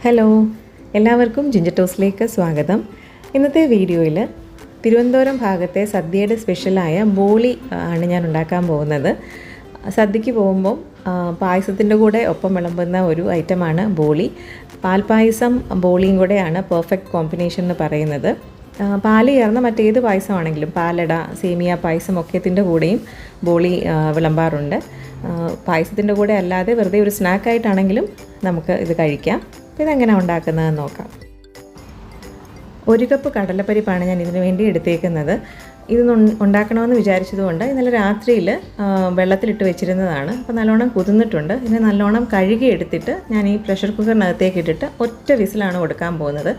Hello, എല്ലാവർക്കും ginger ടോസ്റ്റിലേക്ക് സ്വാഗതം. ഇന്നത്തെ വീഡിയോയിൽ തിരുവനന്തപുരം ഭാഗത്തെ സദ്യയുടെ സ്പെഷ്യലായ ബോളി ആണ് ഞാൻ ഉണ്ടാക്കാൻ പോകുന്നത്. സദ്യക്ക് പോകുമ്പോൾ പായസത്തിൻ്റെ കൂടെ ഒപ്പം വിളമ്പുന്ന ഒരു ഐറ്റമാണ് ബോളി. പാൽപ്പായസം ബോളിയും കൂടെയാണ് പെർഫെക്റ്റ് കോമ്പിനേഷൻ എന്ന് പറയുന്നത്. പാല് ചേർന്ന മറ്റേത് പായസമാണെങ്കിലും പാലട, സേമിയ പായസം ഒക്കെത്തിൻ്റെ കൂടെയും ബോളി വിളമ്പാറുണ്ട്. പായസത്തിൻ്റെ കൂടെ അല്ലാതെ വെറുതെ ഒരു സ്നാക്കായിട്ടാണെങ്കിലും നമുക്ക് ഇത് കഴിക്കാം. ഇതെങ്ങനെയാണ് ഉണ്ടാക്കുന്നതെന്ന് നോക്കാം. 1 കപ്പ് കടലപ്പരിപ്പാണ് ഞാൻ ഇതിനു വേണ്ടി എടുത്തേക്കുന്നത്. ഇത് ഉണ്ടാക്കണമെന്ന് വിചാരിച്ചതുകൊണ്ട് ഇന്നലെ രാത്രിയിൽ വെള്ളത്തിലിട്ട് വെച്ചിരുന്നതാണ്. അപ്പോൾ നല്ലോണം കുതിർന്നിട്ടുണ്ട്. ഇതിനെ നല്ലോണം കഴുകി എടുത്തിട്ട് ഞാൻ ഈ പ്രഷർ കുക്കറിനകത്തേക്ക് ഇട്ടിട്ട് ഒറ്റ വിസിലാണ് കൊടുക്കാൻ പോകുന്നത്.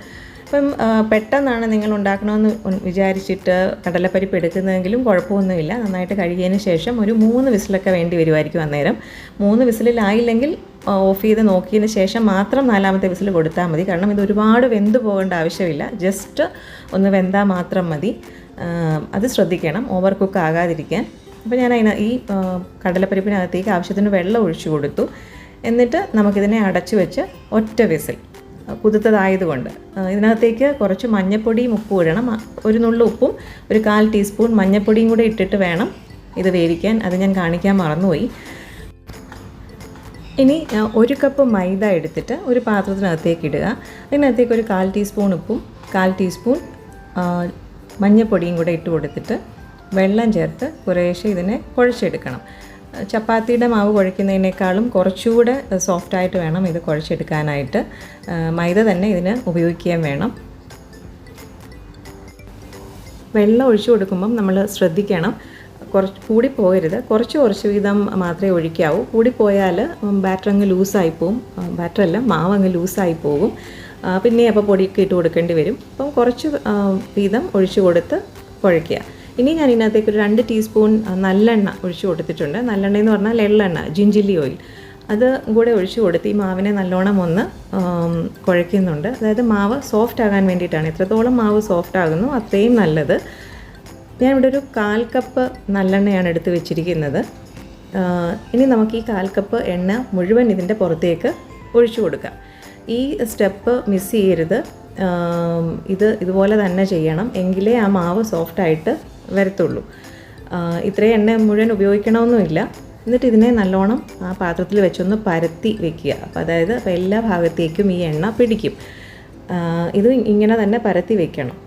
അപ്പം പെട്ടെന്നാണ് നിങ്ങൾ ഉണ്ടാക്കണമെന്ന് വിചാരിച്ചിട്ട് കടലപ്പരിപ്പ് എടുക്കുന്നതെങ്കിലും കുഴപ്പമൊന്നുമില്ല. നന്നായിട്ട് കഴുകിയതിന് ശേഷം ഒരു 3 വിസിലൊക്കെ വേണ്ടി വരുമായിരിക്കും അന്നേരം. 3 വിസിലായില്ലെങ്കിൽ ഓഫ് ചെയ്ത് നോക്കിയതിന് ശേഷം മാത്രം 4ാമത്തെ വിസിൽ കൊടുത്താൽ മതി. കാരണം ഇത് ഒരുപാട് വെന്ത് പോകേണ്ട ആവശ്യമില്ല. ജസ്റ്റ് ഒന്ന് വെന്താൽ മാത്രം മതി. അത് ശ്രദ്ധിക്കണം, ഓവർ കുക്ക് ആകാതിരിക്കാൻ. അപ്പോൾ ഞാൻ ഈ കടലപ്പരിപ്പിനകത്തേക്ക് ആവശ്യത്തിന് വെള്ളം ഒഴിച്ചു കൊടുത്തു. എന്നിട്ട് നമുക്കിതിനെ അടച്ചു വെച്ച് ഒറ്റ വിസിൽ, കുതിർത്തതായതുകൊണ്ട് ഇതിനകത്തേക്ക് കുറച്ച് മഞ്ഞൾപ്പൊടിയും ഉപ്പും ഇടണം. ഒരു നുള്ളു ഉപ്പും ഒരു 1/4 ടീസ്പൂൺ മഞ്ഞൾപ്പൊടിയും കൂടെ ഇട്ടിട്ട് വേണം ഇത് വേവിക്കാൻ. അത് ഞാൻ കാണിക്കാൻ മറന്നുപോയി. ഇനി 1 കപ്പ് മൈദ എടുത്തിട്ട് ഒരു പാത്രത്തിനകത്തേക്ക് ഇടുക. അതിനകത്തേക്ക് ഒരു 1/4 ടീസ്പൂൺ ഉപ്പും 1/4 ടീസ്പൂൺ മഞ്ഞൾപ്പൊടിയും കൂടെ ഇട്ട് കൊടുത്തിട്ട് വെള്ളം ചേർത്ത് കുറേശ്ശെ ഇതിനെ കുഴച്ചെടുക്കണം. ചപ്പാത്തിയുടെ മാവ് കുഴയ്ക്കുന്നതിനേക്കാളും കുറച്ചുകൂടെ സോഫ്റ്റായിട്ട് വേണം ഇത് കുഴച്ചെടുക്കാനായിട്ട്. മൈദ തന്നെ ഇതിന് ഉപയോഗിക്കുകയും വേണം. വെള്ളം ഒഴിച്ചു കൊടുക്കുമ്പം നമ്മൾ ശ്രദ്ധിക്കണം, കുറച്ച് കൂടിപ്പോകരുത്. കുറച്ച് വീതം മാത്രമേ ഒഴിക്കാവൂ. കൂടിപ്പോയാൽ ബാറ്റർ അങ്ങ് ലൂസായി പോവും. ബാറ്ററല്ല, മാവ് അങ്ങ് ലൂസായി പോകും. പിന്നെ അപ്പോൾ പൊടിയൊക്കെ ഇട്ട് കൊടുക്കേണ്ടി വരും. അപ്പം കുറച്ച് വീതം ഒഴിച്ചു കൊടുത്ത് കുഴയ്ക്കുക. ഇനി ഞാൻ ഇതിനകത്തേക്ക് ഒരു 2 ടീസ്പൂൺ നല്ലെണ്ണ ഒഴിച്ചു കൊടുത്തിട്ടുണ്ട്. നല്ലെണ്ണ എന്ന് പറഞ്ഞാൽ എള്ളെണ്ണ, ജിഞ്ചില്ലി ഓയിൽ, അത് കൂടെ ഒഴിച്ചു കൊടുത്ത് ഈ മാവിനെ നല്ലോണം ഒന്ന് കുഴയ്ക്കുന്നുണ്ട്. അതായത് മാവ് സോഫ്റ്റ് ആകാൻ വേണ്ടിയിട്ടാണ്. എത്രത്തോളം മാവ് സോഫ്റ്റ് ആകുന്നു അത്രയും നല്ലത്. ഞാൻ ഇവിടെ ഒരു 1/4 കപ്പ് നല്ലെണ്ണയാണ് എടുത്ത് വെച്ചിരിക്കുന്നത്. ഇനി നമുക്ക് ഈ 1/4 കപ്പ് എണ്ണ മുഴുവൻ ഇതിൻ്റെ പുറത്തേക്ക് ഒഴിച്ചു കൊടുക്കാം. ഈ സ്റ്റെപ്പ് മിസ് ചെയ്യരുത്. ഇതുപോലെ തന്നെ ചെയ്യണം, എങ്കിലേ ആ മാവ് സോഫ്റ്റായിട്ട് വരത്തുള്ളൂ. ഇത്രയും എണ്ണ മുഴുവൻ ഉപയോഗിക്കണമെന്നുമില്ല. എന്നിട്ട് ഇതിനെ നല്ലോണം ആ പാത്രത്തിൽ വെച്ചൊന്ന് പരത്തി വെക്കുക. അപ്പോൾ അതായത് എല്ലാ ഭാഗത്തേക്കും ഈ എണ്ണ പിടിക്കും. ഇത് ഇങ്ങനെ തന്നെ പരത്തി വെക്കണം.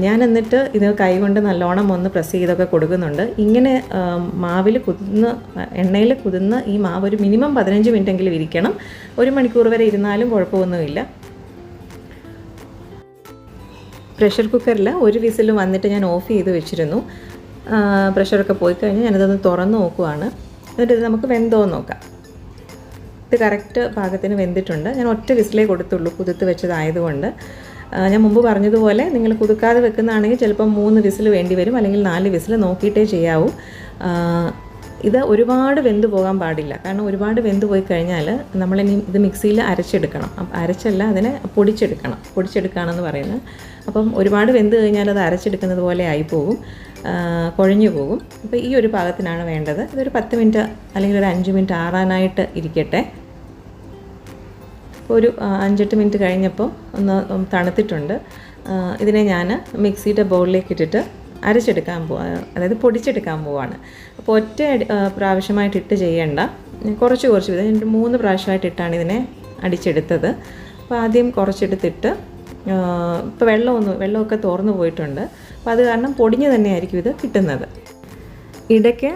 ഞാൻ എന്നിട്ട് ഇത് കൈകൊണ്ട് നല്ലോണം ഒന്ന് പ്രസ് ചെയ്തൊക്കെ കൊടുക്കുന്നുണ്ട്. ഇങ്ങനെ എണ്ണയിൽ കുതിർന്ന് ഈ മാവ് ഒരു മിനിമം 15 മിനിറ്റെങ്കിലും ഇരിക്കണം. 1 മണിക്കൂർ വരെ ഇരുന്നാലും കുഴപ്പമൊന്നുമില്ല. പ്രഷർ കുക്കറിൽ 1 വിസിൽ വന്നിട്ട് ഞാൻ ഓഫ് ചെയ്ത് വെച്ചിരുന്നു. പ്രഷറൊക്കെ പോയി കഴിഞ്ഞാൽ ഞാനിതൊന്ന് തുറന്ന് നോക്കുവാണ്. എന്നിട്ട് ഇത് നമുക്ക് വെന്തോന്ന് നോക്കാം. ഇത് കറക്റ്റ് പാകത്തിന് വെന്തിട്ടുണ്ട്. ഞാൻ ഒറ്റ വിസിലേ കൊടുത്തുള്ളൂ, കുതിർത്ത് വെച്ചതായതുകൊണ്ട്. ഞാൻ മുമ്പ് പറഞ്ഞതുപോലെ നിങ്ങൾ കുതുക്കാതെ വെക്കുന്നതാണെങ്കിൽ ചിലപ്പം 3 വിസിൽ വേണ്ടി വരും, അല്ലെങ്കിൽ 4 വിസിൽ നോക്കിയിട്ടേ ചെയ്യാവൂ. ഇത് ഒരുപാട് വെന്ത് പോകാൻ പാടില്ല. കാരണം ഒരുപാട് വെന്ത് പോയി കഴിഞ്ഞാൽ നമ്മളിനി ഇത് മിക്സിയിൽ അരച്ചെടുക്കണം. അരച്ചല്ല, അതിനെ പൊടിച്ചെടുക്കുകയാണെന്ന് പറയുന്നത്. അപ്പം ഒരുപാട് വെന്ത് കഴിഞ്ഞാൽ അത് അരച്ചെടുക്കുന്നത് പോലെ ആയിപ്പോകും, കുഴഞ്ഞു പോകും. അപ്പോൾ ഈ ഒരു പാകത്തിനാണ് വേണ്ടത്. ഇതൊരു 10 മിനിറ്റ് അല്ലെങ്കിൽ ഒരു 5 മിനിറ്റ് ആറാനായിട്ട് ഇരിക്കട്ടെ. ഒരു 5-8 മിനിറ്റ് കഴിഞ്ഞപ്പോൾ ഒന്ന് തണുത്തിട്ടുണ്ട്. ഇതിനെ ഞാൻ മിക്സിയുടെ ബൗളിലേക്ക് ഇട്ടിട്ട് അരച്ചെടുക്കാൻ അതായത് പൊടിച്ചെടുക്കാൻ പോവാണ്. അപ്പോൾ ഒറ്റ പ്രാവശ്യമായിട്ട് ഇട്ട് ചെയ്യേണ്ട, കുറച്ച് വീതം ഞാൻ 3 പ്രാവശ്യമായിട്ടിട്ടാണ് ഇതിനെ അടിച്ചെടുത്തത്. അപ്പോൾ ആദ്യം കുറച്ചെടുത്തിട്ട് ഇപ്പോൾ വെള്ളമൊക്കെ തോർന്നു പോയിട്ടുണ്ട്. അപ്പോൾ അത് കാരണം പൊടിഞ്ഞ് തന്നെയായിരിക്കും ഇത് കിട്ടുന്നത്. ഇടയ്ക്ക്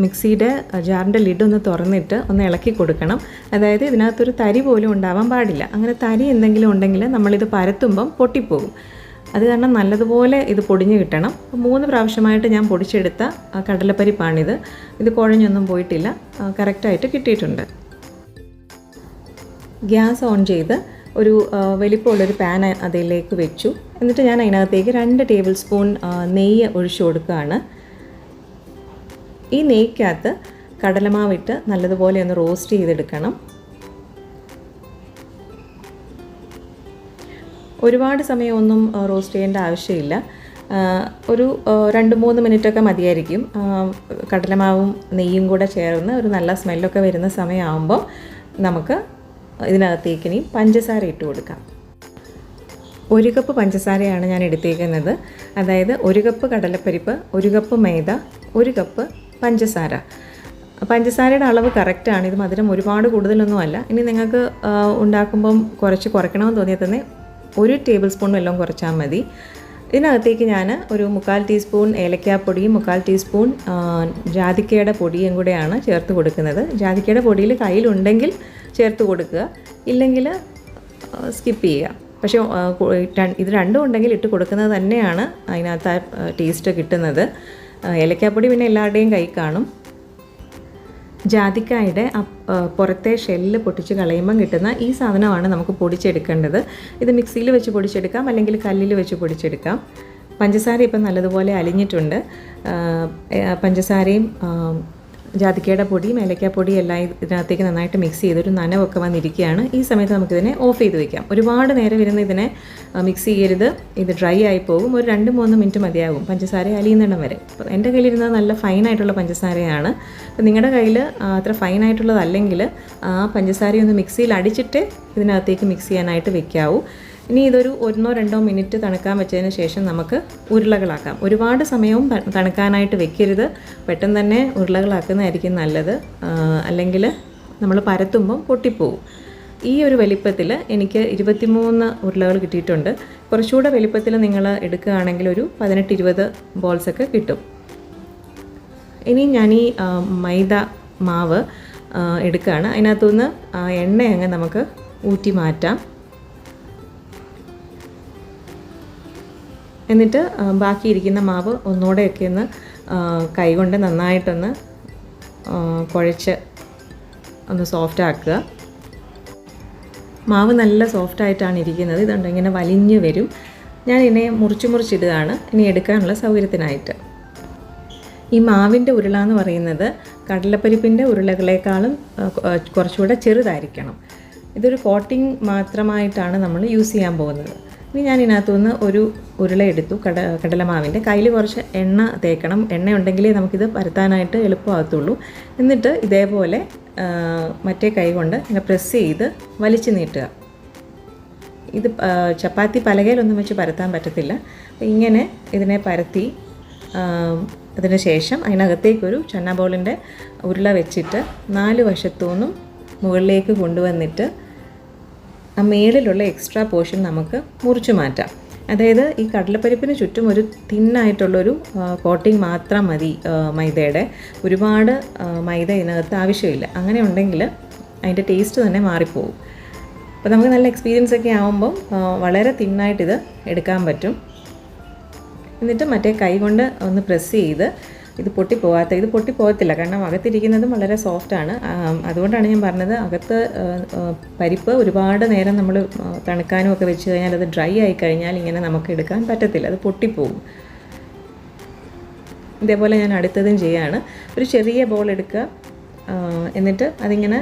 മിക്സിയുടെ ജാറിൻ്റെ ലിഡൊന്ന് തുറന്നിട്ട് ഒന്ന് ഇളക്കി കൊടുക്കണം. അതായത് ഇതിനകത്തൊരു തരി പോലും ഉണ്ടാവാൻ പാടില്ല. അങ്ങനെ തരി എന്തെങ്കിലും ഉണ്ടെങ്കിൽ നമ്മളിത് പരത്തുമ്പം പൊട്ടിപ്പോകും. അത് കാരണം നല്ലതുപോലെ ഇത് പൊടിഞ്ഞ് കിട്ടണം. 3 പ്രാവശ്യമായിട്ട് ഞാൻ പൊടിച്ചെടുത്ത കടലപ്പരിപ്പാണിത്. ഇത് കുഴഞ്ഞൊന്നും പോയിട്ടില്ല, കറക്റ്റായിട്ട് കിട്ടിയിട്ടുണ്ട്. ഗ്യാസ് ഓൺ ചെയ്ത് ഒരു വലിപ്പമുള്ളൊരു പാൻ അതിലേക്ക് വെച്ചു. എന്നിട്ട് ഞാൻ അതിനകത്തേക്ക് 2 ടേബിൾ സ്പൂൺ നെയ്യ് ഒഴിച്ചു കൊടുക്കുകയാണ്. ഈ നെയ്ക്കകത്ത് കടലമാവിട്ട് നല്ലതുപോലെ ഒന്ന് റോസ്റ്റ് ചെയ്തെടുക്കണം. ഒരുപാട് സമയമൊന്നും റോസ്റ്റ് ചെയ്യേണ്ട ആവശ്യമില്ല. ഒരു 2-3 മിനിറ്റൊക്കെ മതിയായിരിക്കും. കടലമാവും നെയ്യും കൂടെ ചേർന്ന് ഒരു നല്ല സ്മെല്ലൊക്കെ വരുന്ന സമയമാകുമ്പോൾ നമുക്ക് ഇതിനകത്തേക്ക് ഇനി പഞ്ചസാര ഇട്ട് കൊടുക്കാം. 1 കപ്പ് പഞ്ചസാരയാണ് ഞാൻ എടുത്തേക്കുന്നത്. അതായത് 1 കപ്പ് കടലപ്പരിപ്പ്, 1 കപ്പ് മൈദ, 1 കപ്പ് പഞ്ചസാര. പഞ്ചസാരയുടെ അളവ് കറക്റ്റാണ്. ഇത് മധുരം ഒരുപാട് കൂടുതലൊന്നുമല്ല. ഇനി നിങ്ങൾക്ക് ഉണ്ടാക്കുമ്പം കുറയ്ക്കണമെന്ന് തോന്നിയാൽ തന്നെ 1 ടേബിൾ സ്പൂൺ വെള്ളം കുറച്ചാൽ മതി. ഇതിനകത്തേക്ക് ഞാൻ ഒരു 1/4 ടീസ്പൂൺ ഏലക്കാപ്പൊടിയും 1/4 ടീസ്പൂൺ ജാതിക്കയുടെ പൊടിയും കൂടെയാണ് ചേർത്ത് കൊടുക്കുന്നത്. ജാതിക്കയുടെ പൊടിയിൽ കയ്യിലുണ്ടെങ്കിൽ ചേർത്ത് കൊടുക്കുക, ഇല്ലെങ്കിൽ സ്കിപ്പ് ചെയ്യുക. പക്ഷേ ഇത് രണ്ടും ഉണ്ടെങ്കിൽ ഇട്ട് കൊടുക്കുന്നത് തന്നെയാണ് അതിനകത്ത് ആ ടേസ്റ്റ് കിട്ടുന്നത്. ഏലക്കാപ്പൊടി പിന്നെ എല്ലാവരുടെയും കൈ കാണും. ജാതിക്കായുടെ പുറത്തെ ഷെല്ല് പൊട്ടിച്ച് കളയുമ്പം കിട്ടുന്ന ഈ സാധനമാണ് നമുക്ക് പൊടിച്ചെടുക്കേണ്ടത്. ഇത് മിക്സിയിൽ വെച്ച് പൊടിച്ചെടുക്കാം, അല്ലെങ്കിൽ കല്ലിൽ വെച്ച് പൊടിച്ചെടുക്കാം. പഞ്ചസാര ഇപ്പം നല്ലതുപോലെ അലിഞ്ഞിട്ടുണ്ട്. പഞ്ചസാരയും ജാതിക്കയുടെ പൊടിയും ഏലക്കാപ്പൊടിയും എല്ലാം ഇതിനകത്തേക്ക് നന്നായിട്ട് മിക്സ് ചെയ്തൊരു നനവൊക്കെ വന്നിരിക്കുകയാണ്. ഈ സമയത്ത് നമുക്കിതിനെ ഓഫ് ചെയ്ത് വയ്ക്കാം. ഒരുപാട് നേരം ഇരുന്ന് ഇതിനെ മിക്സ് ചെയ്യരുത്, ഇത് ഡ്രൈ ആയി പോകും. ഒരു 2-3 മിനിറ്റ് മതിയാകും പഞ്ചസാര അലിയുന്നിടം വരെ. അപ്പോൾ എൻ്റെ കയ്യിലിരുന്നത് നല്ല ഫൈനായിട്ടുള്ള പഞ്ചസാരയാണ്. അപ്പോൾ നിങ്ങളുടെ കയ്യിൽ അത്ര ഫൈനായിട്ടുള്ളതല്ലെങ്കിൽ ആ പഞ്ചസാരയൊന്ന് മിക്സിയിൽ അടിച്ചിട്ട് ഇതിനകത്തേക്ക് മിക്സ് ചെയ്യാനായിട്ട് വെക്കാവൂ. ഇനി ഇതൊരു 1-2 മിനിറ്റ് തണുക്കാൻ വെച്ചതിന് ശേഷം നമുക്ക് ഉരുളകളാക്കാം. ഒരുപാട് സമയവും തണുക്കാനായിട്ട് വെക്കരുത്, പെട്ടെന്ന് തന്നെ ഉരുളകളാക്കുന്നതായിരിക്കും നല്ലത്. അല്ലെങ്കിൽ നമ്മൾ പരത്തുമ്പം പൊട്ടിപ്പോവും. ഈ ഒരു വലിപ്പത്തിൽ എനിക്ക് 23 ഉരുളകൾ കിട്ടിയിട്ടുണ്ട്. കുറച്ചുകൂടെ വലിപ്പത്തിൽ നിങ്ങൾ എടുക്കുകയാണെങ്കിൽ ഒരു 18-20 ബോൾസൊക്കെ കിട്ടും. ഇനി ഞാൻ ഈ മൈദ മാവ് എടുക്കുകയാണ്. അതിനകത്തുനിന്ന് എണ്ണ അങ്ങ് നമുക്ക് ഊറ്റി മാറ്റാം. എന്നിട്ട് ബാക്കിയിരിക്കുന്ന മാവ് ഒന്നുകൂടെയൊക്കെ ഒന്ന് കൈകൊണ്ട് നന്നായിട്ടൊന്ന് കുഴച്ച് ഒന്ന് സോഫ്റ്റ് ആക്കുക. മാവ് നല്ല സോഫ്റ്റായിട്ടാണ് ഇരിക്കുന്നത്. ഇതുകൊണ്ട് ഇങ്ങനെ വലിഞ്ഞു വരും. ഞാൻ ഇതിനെ മുറിച്ചിടുകയാണ് ഇനി എടുക്കാനുള്ള സൗകര്യത്തിനായിട്ട്. ഈ മാവിൻ്റെ ഉരുള എന്ന് പറയുന്നത് കടലപ്പരിപ്പിൻ്റെ ഉരുളകളെക്കാളും കുറച്ചുകൂടെ ചെറുതായിരിക്കണം. ഇതൊരു കോട്ടിംഗ് മാത്രമായിട്ടാണ് നമ്മൾ യൂസ് ചെയ്യാൻ പോകുന്നത്. ഇനി ഞാൻ ഇതിനകത്തുനിന്ന് ഒരു ഉരുള എടുത്തു. കടലമാവിൻ്റെ കയ്യിൽ കുറച്ച് എണ്ണ തേക്കണം. എണ്ണ ഉണ്ടെങ്കിലേ നമുക്കിത് പരത്താനായിട്ട് എളുപ്പമാകത്തുള്ളൂ. എന്നിട്ട് ഇതേപോലെ മറ്റേ കൈ കൊണ്ട് ഇങ്ങനെ പ്രസ് ചെയ്ത് വലിച്ചു നീട്ടുക. ഇത് ചപ്പാത്തി പലകയിലൊന്നും വെച്ച് പരത്താൻ പറ്റത്തില്ല. ഇങ്ങനെ ഇതിനെ പരത്തി അതിന് ശേഷം അതിനകത്തേക്കൊരു ചന്ന ബോളിൻ്റെ ഉരുള വെച്ചിട്ട് 4 വശത്തുനിന്നും മുകളിലേക്ക് കൊണ്ടുവന്നിട്ട് ആ മേളിലുള്ള എക്സ്ട്രാ പോർഷൻ നമുക്ക് മുറിച്ച് മാറ്റാം. അതായത് ഈ കടലപ്പരിപ്പിന് ചുറ്റും ഒരു തിന്നായിട്ടുള്ളൊരു കോട്ടിങ് മാത്രം മതി മൈദയുടെ. ഒരുപാട് മൈദ ഇതിനകത്ത് ആവശ്യമില്ല. അങ്ങനെ ഉണ്ടെങ്കിൽ അതിൻ്റെ ടേസ്റ്റ് തന്നെ മാറിപ്പോവും. അപ്പോൾ നമുക്ക് നല്ല എക്സ്പീരിയൻസ് ഒക്കെ ആകുമ്പം വളരെ തിന്നായിട്ടിത് എടുക്കാൻ പറ്റും. എന്നിട്ട് മറ്റേ കൈ കൊണ്ട് ഒന്ന് പ്രസ് ചെയ്ത് ഇത് പൊട്ടിപ്പോകത്തില്ല, കാരണം അകത്തിരിക്കുന്നതും വളരെ സോഫ്റ്റാണ്. അതുകൊണ്ടാണ് ഞാൻ പറഞ്ഞത്, അകത്ത് പരിപ്പ് ഒരുപാട് നേരം നമ്മൾ തണുക്കാനും ഒക്കെ വെച്ച് കഴിഞ്ഞാൽ അത് ഡ്രൈ ആയി കഴിഞ്ഞാൽ ഇങ്ങനെ നമുക്ക് എടുക്കാൻ പറ്റത്തില്ല, അത് പൊട്ടിപ്പോവും. ഇതേപോലെ ഞാൻ അടുത്തതും ചെയ്യാണ്. ഒരു ചെറിയ ബോൾ എടുക്കുക, എന്നിട്ട് അതിങ്ങനെ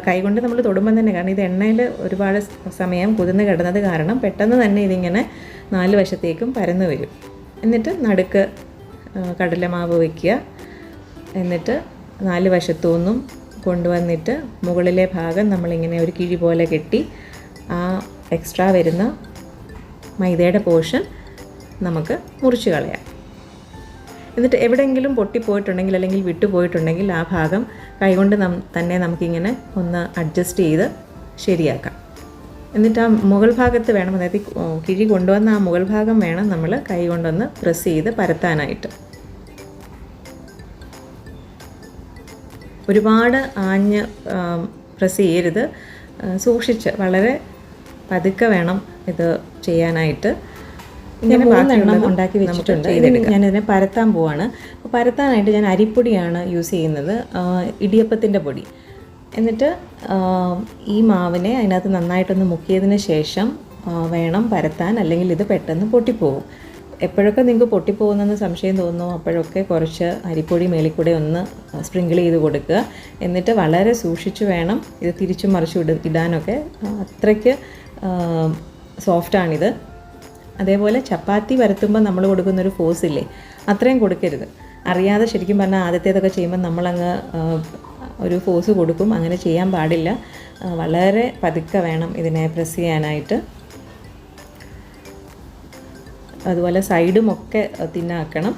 കൈകൊണ്ട് നമ്മൾ തൊടുമ്പം തന്നെ, കാരണം ഇത് എണ്ണയിൽ ഒരുപാട് സമയം കുതിർന്ന് കിടന്നത് കാരണം പെട്ടെന്ന് തന്നെ ഇതിങ്ങനെ 4 വശത്തേക്കും പരന്നു വരും. എന്നിട്ട് നടുക്ക് കടലമാവ് വയ്ക്കുക. എന്നിട്ട് 4 വശത്തുനിന്നും കൊണ്ടുവന്നിട്ട് മുകളിലെ ഭാഗം നമ്മളിങ്ങനെ ഒരു കിഴി പോലെ കെട്ടി ആ എക്സ്ട്രാ വരുന്ന മൈദയുടെ പോർഷൻ നമുക്ക് മുറിച്ച് കളയാം. എന്നിട്ട് എവിടെയെങ്കിലും പൊട്ടിപ്പോയിട്ടുണ്ടെങ്കിൽ അല്ലെങ്കിൽ വിട്ടുപോയിട്ടുണ്ടെങ്കിൽ ആ ഭാഗം കൈകൊണ്ട് തന്നെ നമുക്കിങ്ങനെ ഒന്ന് അഡ്ജസ്റ്റ് ചെയ്ത് ശരിയാക്കാം. എന്നിട്ട് ആ മുകൾ ഭാഗത്ത് വേണം, അതായത് കിഴി കൊണ്ടുവന്ന ആ മുകൾ ഭാഗം വേണം നമ്മൾ കൈ കൊണ്ടൊന്ന് പ്രസ് ചെയ്ത് പരത്താനായിട്ട്. ഒരുപാട് ആഞ്ഞ് പ്രസ് ചെയ്യരുത്, സൂക്ഷിച്ച് വളരെ പതുക്കെ വേണം ഇത് ചെയ്യാനായിട്ട്. ഇങ്ങനെ ബാക്കിയുള്ളത് ഉണ്ടാക്കി വെച്ചിട്ടുണ്ട്. ഞാനിതിനെ പരത്താൻ പോവാണ്. അപ്പോൾ പരത്താനായിട്ട് ഞാൻ അരിപ്പൊടിയാണ് യൂസ് ചെയ്യുന്നത്, ഇടിയപ്പത്തിൻ്റെ പൊടി. എന്നിട്ട് ഈ മാവിനെ അതിനകത്ത് നന്നായിട്ടൊന്ന് മുക്കിയതിന് ശേഷം വേണം പരത്താൻ, അല്ലെങ്കിൽ ഇത് പെട്ടെന്ന് പൊട്ടിപ്പോവും. എപ്പോഴൊക്കെ നിങ്ങൾക്ക് പൊട്ടിപ്പോകുന്നെന്ന് സംശയം തോന്നുന്നു അപ്പോഴൊക്കെ കുറച്ച് അരിപ്പൊടി മേളിക്കൂടെ ഒന്ന് സ്പ്രിങ്കിൾ ചെയ്ത് കൊടുക്കുക. എന്നിട്ട് വളരെ സൂക്ഷിച്ച് വേണം ഇത് തിരിച്ചും മറിച്ചും ഇടാനൊക്കെ. അത്രയ്ക്ക് സോഫ്റ്റാണിത്. അതേപോലെ ചപ്പാത്തി പരത്തുമ്പോൾ നമ്മൾ കൊടുക്കുന്നൊരു ഫോഴ്സ് ഇല്ലേ, അത്രയും കൊടുക്കരുത്. അറിയാതെ ശരിക്കും പറഞ്ഞാൽ ആദ്യത്തേതൊക്കെ ചെയ്യുമ്പോൾ നമ്മളങ്ങ് ഒരു ഫോഴ്സ് കൊടുക്കും, അങ്ങനെ ചെയ്യാൻ പാടില്ല. വളരെ പതുക്കെ വേണം ഇതിനെ പ്രസ് ചെയ്യാനായിട്ട്. അതുപോലെ സൈഡുമൊക്കെ തിന്നാക്കണം.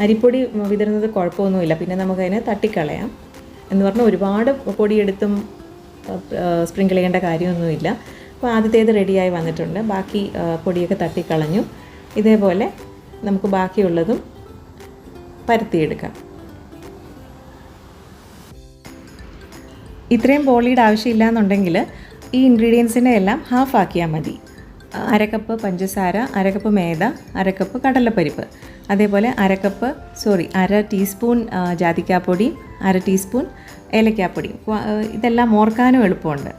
അരിപ്പൊടി വിതറുന്നത് കുഴപ്പമൊന്നുമില്ല, പിന്നെ നമുക്കതിനെ തട്ടിക്കളയാം. എന്ന് പറഞ്ഞാൽ ഒരുപാട് പൊടിയെടുത്തും സ്പ്രിങ്കിൾ ചെയ്യേണ്ട കാര്യമൊന്നുമില്ല. അപ്പോൾ ആദ്യത്തേത് റെഡിയായി വന്നിട്ടുണ്ട്. ബാക്കി പൊടിയൊക്കെ തട്ടിക്കളഞ്ഞു. ഇതേപോലെ നമുക്ക് ബാക്കിയുള്ളതും പരത്തിയെടുക്കാം. ഇത്രയും ബോളിയുടെ ആവശ്യമില്ല എന്നുണ്ടെങ്കിൽ ഈ ഇൻഗ്രീഡിയൻസിനെ എല്ലാം ഹാഫ് ആക്കിയാൽ മതി. 1/2 കപ്പ് പഞ്ചസാര, 1/2 കപ്പ് മേദ, 1/2 കപ്പ് കടലപ്പരിപ്പ്, അതേപോലെ 1/2 ടീസ്പൂൺ ജാതിക്കാപ്പൊടി, 1/2 ടീസ്പൂൺ ഏലക്കാപ്പൊടി. ഇതെല്ലാം ഓർക്കാനും എളുപ്പമുണ്ട്.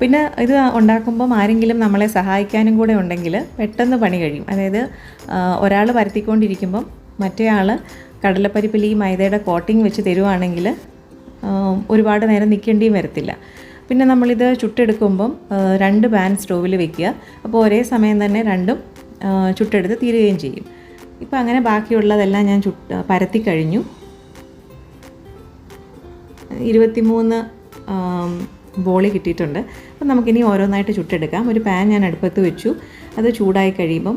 പിന്നെ ഇത് ഉണ്ടാക്കുമ്പം ആരെങ്കിലും നമ്മളെ സഹായിക്കാനും കൂടെ ഉണ്ടെങ്കിൽ പെട്ടെന്ന് പണി കഴിയും. അതായത് ഒരാൾ പരത്തിക്കൊണ്ടിരിക്കുമ്പം മറ്റേ ആൾ കടലപ്പരിപ്പിൽ ഈ മൈദയുടെ കോട്ടിങ് വെച്ച് തരുവാണെങ്കിൽ ഒരുപാട് നേരം നിൽക്കേണ്ടിയും വരത്തില്ല. പിന്നെ നമ്മളിത് ചുട്ടെടുക്കുമ്പം 2 പാൻ സ്റ്റോവിൽ വെക്കുക. അപ്പോൾ ഒരേ സമയം തന്നെ രണ്ടും ചുട്ടെടുത്ത് തീരുകയും ചെയ്യും. ഇപ്പോൾ അങ്ങനെ ബാക്കിയുള്ളതെല്ലാം ഞാൻ പരത്തി കഴിഞ്ഞു. 23 ബോളി കിട്ടിയിട്ടുണ്ട്. അപ്പോൾ നമുക്കിനി ഓരോന്നായിട്ട് ചുട്ടെടുക്കാം. ഒരു പാൻ ഞാൻ അടുപ്പത്ത് വെച്ചു. അത് ചൂടായി കഴിയുമ്പം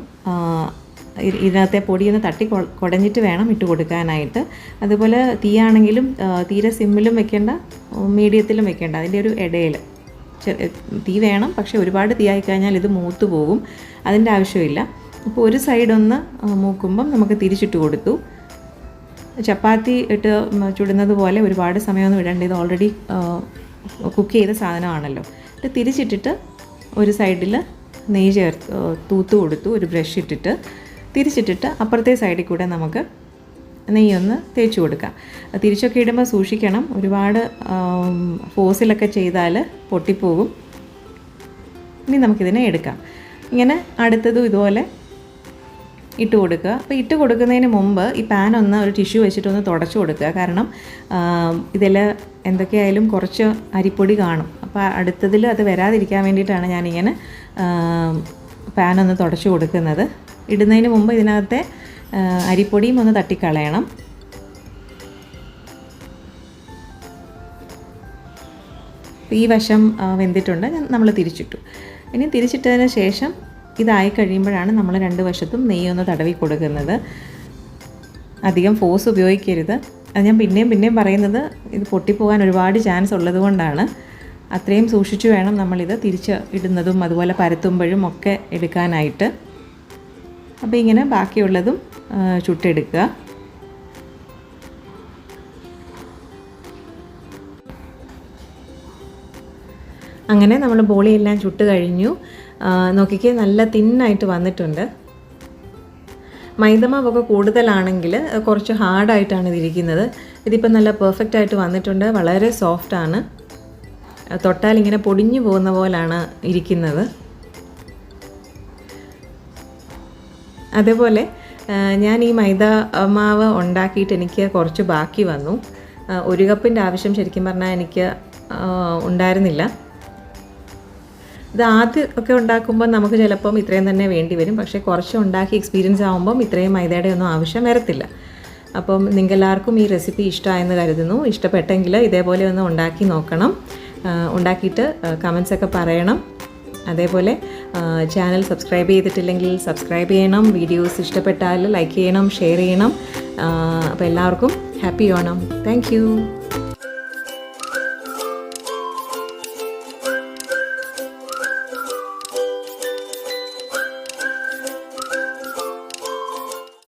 ഇതിനകത്തെ പൊടിയൊന്ന് തട്ടി കുടഞ്ഞിട്ട് വേണം ഇട്ട് കൊടുക്കാനായിട്ട്. അതുപോലെ തീയാണെങ്കിലും തീരെ സിമ്മിലും വെക്കേണ്ട, മീഡിയത്തിലും വെക്കേണ്ട, അതിൻ്റെ ഒരു ഇടയിൽ തീ വേണം. പക്ഷേ ഒരുപാട് തീയായി കഴിഞ്ഞാൽ ഇത് മൂത്ത് പോകും, അതിൻ്റെ ആവശ്യമില്ല. അപ്പോൾ ഒരു സൈഡൊന്ന് മൂക്കുമ്പം നമുക്ക് തിരിച്ചിട്ട് കൊടുത്തു. ചപ്പാത്തി ഇട്ട് ചുടുന്നത് പോലെ ഒരുപാട് സമയമൊന്നും ഇടേണ്ട, ഇത് ഓൾറെഡി കുക്ക് ചെയ്ത സാധനമാണല്ലോ. ഇത് തിരിച്ചിട്ടിട്ട് ഒരു സൈഡിൽ നെയ്യ് തൂത്ത് കൊടുത്തു, ഒരു ബ്രഷ് ഇട്ടിട്ട് തിരിച്ചിട്ടിട്ട് അപ്പുറത്തെ സൈഡിൽ കൂടെ നമുക്ക് നെയ്യൊന്ന് തേച്ച് കൊടുക്കാം. തിരിച്ചൊക്കെ ഇടുമ്പോൾ സൂക്ഷിക്കണം, ഒരുപാട് ഫോഴ്സിലൊക്കെ ചെയ്താൽ പൊട്ടിപ്പോകും. ഇനി നമുക്കിതിനെ എടുക്കാം. ഇങ്ങനെ അടുത്തതും ഇതുപോലെ ഇട്ട് കൊടുക്കുക. അപ്പോൾ ഇട്ട് കൊടുക്കുന്നതിന് മുമ്പ് ഈ പാൻ ഒന്ന് ഒരു ടിഷ്യൂ വെച്ചിട്ടൊന്ന് തുടച്ചു കൊടുക്കുക. കാരണം ഇതിൽ എന്തൊക്കെയായാലും കുറച്ച് അരിപ്പൊടി കാണും. അപ്പോൾ അടുത്തതിൽ അത് വരാതിരിക്കാൻ വേണ്ടിയിട്ടാണ് ഞാനിങ്ങനെ പാനൊന്ന് തുടച്ചു കൊടുക്കുന്നത്. ഇടുന്നതിന് മുമ്പ് ഇതിനകത്തെ അരിപ്പൊടിയും ഒന്ന് തട്ടിക്കളയണം. ഈ വശം വെന്തിട്ടുണ്ട്, നമ്മൾ തിരിച്ചിട്ടു. ഇനി തിരിച്ചിട്ടതിന് ശേഷം ഇതായി കഴിയുമ്പോഴാണ് നമ്മൾ 2 വശത്തും നെയ്യൊന്ന് തടവി കൊടുക്കുന്നത്. അധികം ഫോഴ്സ് ഉപയോഗിക്കരുത്. അത് ഞാൻ പിന്നെയും പറയുന്നത്, ഇത് പൊട്ടിപ്പോകാൻ ഒരുപാട് ചാൻസ് ഉള്ളത് കൊണ്ടാണ്. അത്രയും സൂക്ഷിച്ചു വേണം നമ്മളിത് തിരിച്ച് ഇടുന്നതും അതുപോലെ പരത്തുമ്പോഴും ഒക്കെ എടുക്കാനായിട്ട്. അപ്പോൾ ഇങ്ങനെ ബാക്കിയുള്ളതും ചുട്ടെടുക്കുക. അങ്ങനെ നമ്മൾ ബോളിയെല്ലാം ചുട്ട് കഴിഞ്ഞു. നോക്കിക്കേ, നല്ല തിന്നായിട്ട് വന്നിട്ടുണ്ട്. മൈദമാവൊക്കെ കൂടുതലാണെങ്കിൽ കുറച്ച് ഹാർഡായിട്ടാണ് ഇതിരിക്കുന്നത്. ഇതിപ്പോൾ നല്ല പെർഫെക്റ്റ് ആയിട്ട് വന്നിട്ടുണ്ട്. വളരെ സോഫ്റ്റാണ്. തൊട്ടാൽ ഇങ്ങനെ പൊടിഞ്ഞു പോകുന്ന പോലാണ് ഇരിക്കുന്നത്. അതേപോലെ ഞാൻ ഈ മൈദ മാവ് ഉണ്ടാക്കിയിട്ട് എനിക്ക് കുറച്ച് ബാക്കി വന്നു. 1 കപ്പിൻ്റെ ആവശ്യം ശരിക്കും പറഞ്ഞാൽ എനിക്ക് ഉണ്ടായിരുന്നില്ല. ഇത് ആദ്യം ഒക്കെ ഉണ്ടാക്കുമ്പോൾ നമുക്ക് ചിലപ്പം ഇത്രയും തന്നെ വേണ്ടി വരും. പക്ഷേ കുറച്ച് ഉണ്ടാക്കി എക്സ്പീരിയൻസ് ആകുമ്പം ഇത്രയും മൈദയുടെ ഒന്നും ആവശ്യം വരത്തില്ല. അപ്പം നിങ്ങൾക്കെല്ലാവർക്കും ഈ റെസിപ്പി ഇഷ്ടമായെന്ന് കരുതുന്നു. ഇഷ്ടപ്പെട്ടെങ്കിൽ ഇതേപോലെ ഒന്ന് ഉണ്ടാക്കി നോക്കണം. ഉണ്ടാക്കിയിട്ട് കമൻസൊക്കെ പറയണം. അതേപോലെ ചാനൽ സബ്സ്ക്രൈബ് ചെയ്തിട്ടില്ലെങ്കിൽ സബ്സ്ക്രൈബ് ചെയ്യണം. വീഡിയോസ് ഇഷ്ടപ്പെട്ടാൽ ലൈക്ക് ചെയ്യണം, ഷെയർ ചെയ്യണം. അപ്പോൾ എല്ലാവർക്കും ഹാപ്പി ഓണം. Thank you.